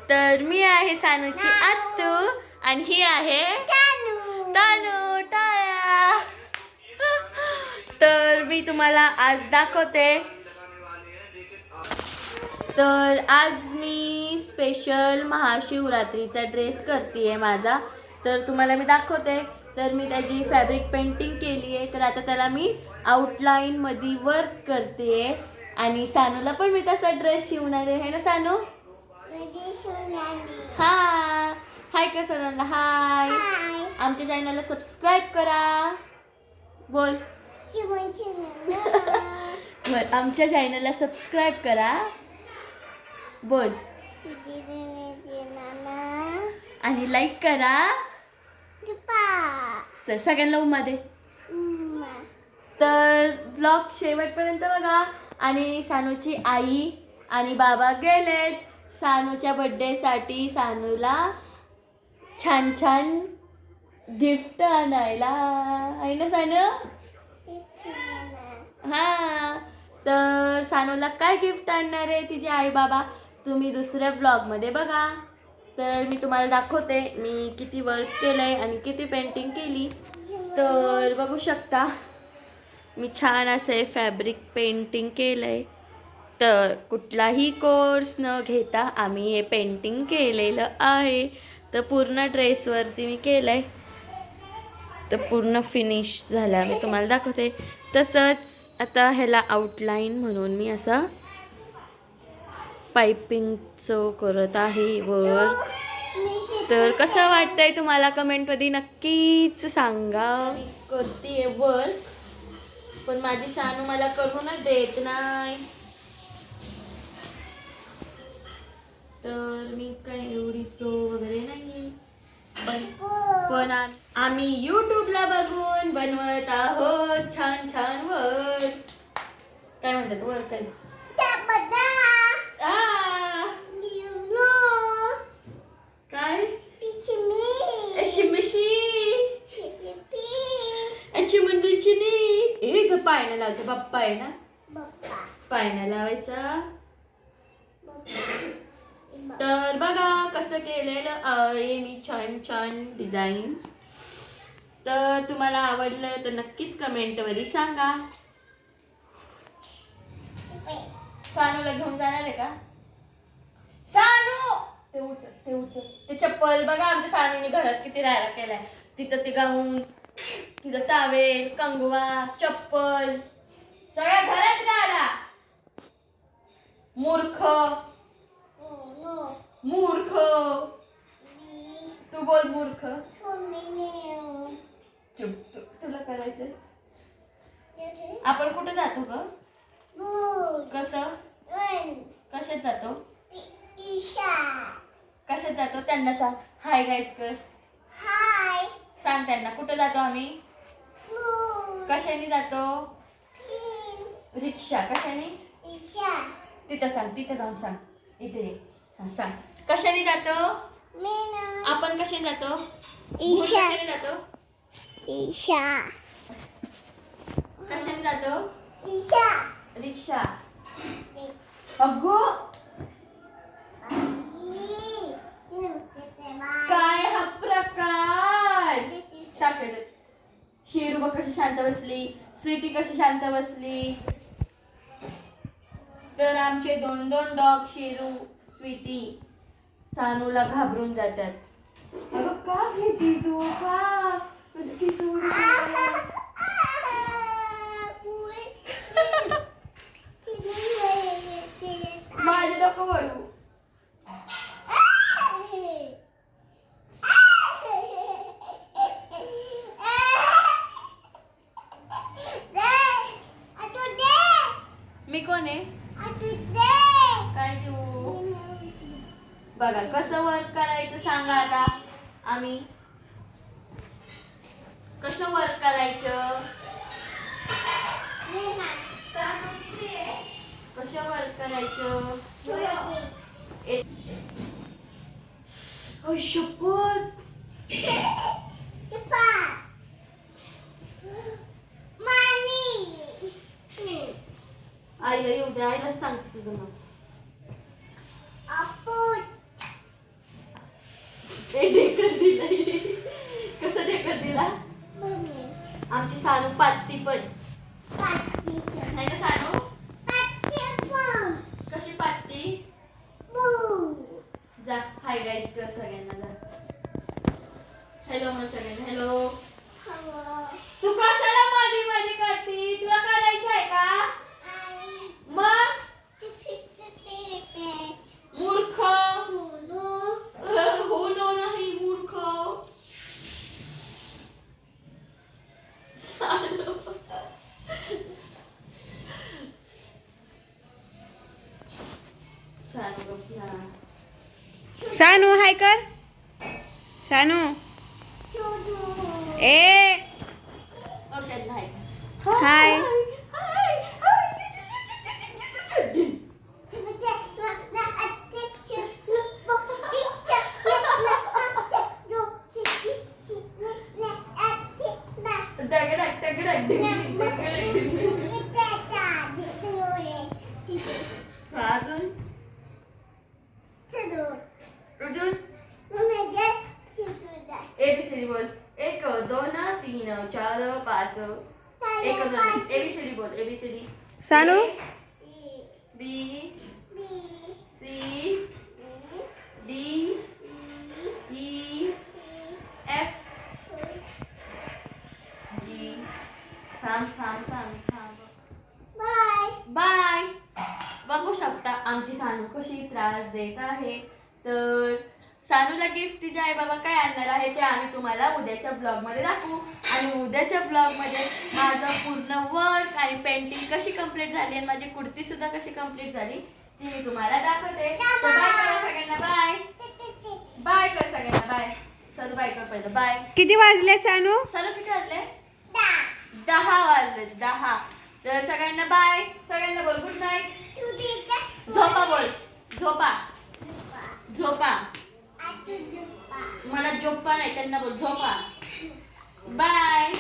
तर मी आहे सानूची आत्तू आणि ही आहे तानू टाळ्या. तर मी तुम्हाला आज दाखवते. तर आज मी स्पेशल महाशिवरात्रीचा ड्रेस करते माझा. तर तुम्हाला मी दाखवते. तर मी त्याची फॅब्रिक पेंटिंग केली आहे. तर आता त्याला मी आउटलाईनमध्ये वर्क करते आणि सानूला पण मी तसा ड्रेस शिवणार आहे ना सानू. हाय हाय का सरांना हाय. आमच्या चॅनलला सबस्क्राईब करा. बोल बर आमच्या चॅनलला सबस्क्राईब करा. बोल आणि लाईक करा. चल सगळ्यांना उमा दे. तर ब्लॉग शेवटपर्यंत बघा. आणि सानूची आई आणि बाबा गेलेत सानूच्या बर्थडेसाठी सानूला छान छान गिफ्ट आणायला. आहे ना सानू. हा तर सानूला काय गिफ्ट आणणार आहे तिचे आई बाबा तुम्ही दुसऱ्या ब्लॉगमध्ये बघा. तर मी तुम्हाला दाखवते मी किती वर्क केलंय आणि किती पेंटिंग केली. तर बघू शकता मी छान असे फॅब्रिक पेंटिंग केलंय. तर कुठलाही कोर्स न घेता आम्ही हे पेंटिंग केलेलं आहे. तर पूर्ण ड्रेसवरती मी केलंय. तर पूर्ण फिनिश झाला मी तुम्हाला दाखवते. तसंच आता ह्याला आउटलाईन म्हणून मी असं पाइपिंगचं करत आहे वर्क. तर कसं वाटतंय तुम्हाला कमेंटमध्ये नक्कीच सांगा. मी करते वर्क पण माझी सानू मला करूनच देत नाही. तर मी काय एवढी प्रो वगैरे नाही पण आम्ही यूट्यूबला बघून बनवत आहोत छान छान वर्क. काय म्हणतात वर्क काय चिमणी पायना लावायचं. बाप्पा आहे ना पायना लावायचा. तर बघा कसं केलेलं आहे मी छान छान डिझाईन. तर तुम्हाला आवडलं तर नक्कीच कमेंटमध्ये सांगा. सानूला घेऊन जाणार आहे का सानू. ते उचल ते चप्पल बघा आमच्या सानूने घरात किती राहायला केलाय. तिथं ते गाऊन तिथं टावेल कंगवा चप्पल सगळ्या घरात राहिला. मूर्ख मूर्ख तू बोल मूर्ख. चुप तुला करायचं. आपण कुठे जातो ग. कसं कशात जातो कशात जातो त्यांना सांग. हाय गाईज कर. हाय सांग त्यांना. कुठे जातो आम्ही कशाने जातो. रिक्षा कशाने तिथं सांग. तिथं जाऊन सांग. इथे सांग कशाने जातो आपण. कशाने जातो कशाने जातो कशाने जातो रिक्षा. अगो काय हा प्रकार. शेरू बघ कशी शांत बसली. स्वीटी कशी शांत बसली. तर आमचे दोन दोन डॉग शेरू स्वीटी सानूला घाबरून जातात. अगं का घेती तू का तुझी माझे डोकं वळू. मी कोण आहे काय देऊ. बघा कसं वर्क करायचं सांगा. आता आम्ही कसं वर्क करायचं कसं वर्क करायचं. शपथ आईला येऊ द्या. आईला सांगते तुझं मग. ए ढेकर दिला. कसं ढेकर दिला? आमची सानू पात्ती पण नाही का सानू? कशी पात्ती? जा हाय गाईज कर सगळ्यांना जा. हॅलो मग सगळ्यांना हॅलो. तू कशाला मध्ये मध्ये करती? तुला करायचं आहे का? मग मूर्ख. हो नो नाही मूर्ख. सानू सानू सानू हाय कर. सानू ए औषध नाही. हाय. अजून अजून एबीसीडी बोल. 1 2 3 4 5 1 2 एबीसीडी बोल. एबीसीडी. सानू B C D E F G. थांब बाय. बघू शकता आमची सानू कशी त्रास देत आहे. तर सानूला गिफ्ट तिचे आई बाबा काय आणणार आहे ते आम्ही तुम्हाला उद्याच्या ब्लॉगमध्ये दाखवू. आणि उद्याच्या ब्लॉगमध्ये माझं पूर्ण वर्क आणि पेंटिंग कशी कंप्लीट झाली आणि माझी कुर्ती सुद्धा कशी कंप्लीट झाली ती मी तुम्हाला दाखवते. तर बाय करा सगळ्यांना. बाय कर सगळ्यांना. बाय. चल बाय कर पहिलं. बाय. किती वाजले सानू? सानू किती वाजले? 10 वाजले. 10. तर सगळ्यांना बाय. सगळ्यांना बोल गुड नाईट. झोपा बोल. झोपा. मला झोपा नाही त्यांना बोल झोपा. बाय.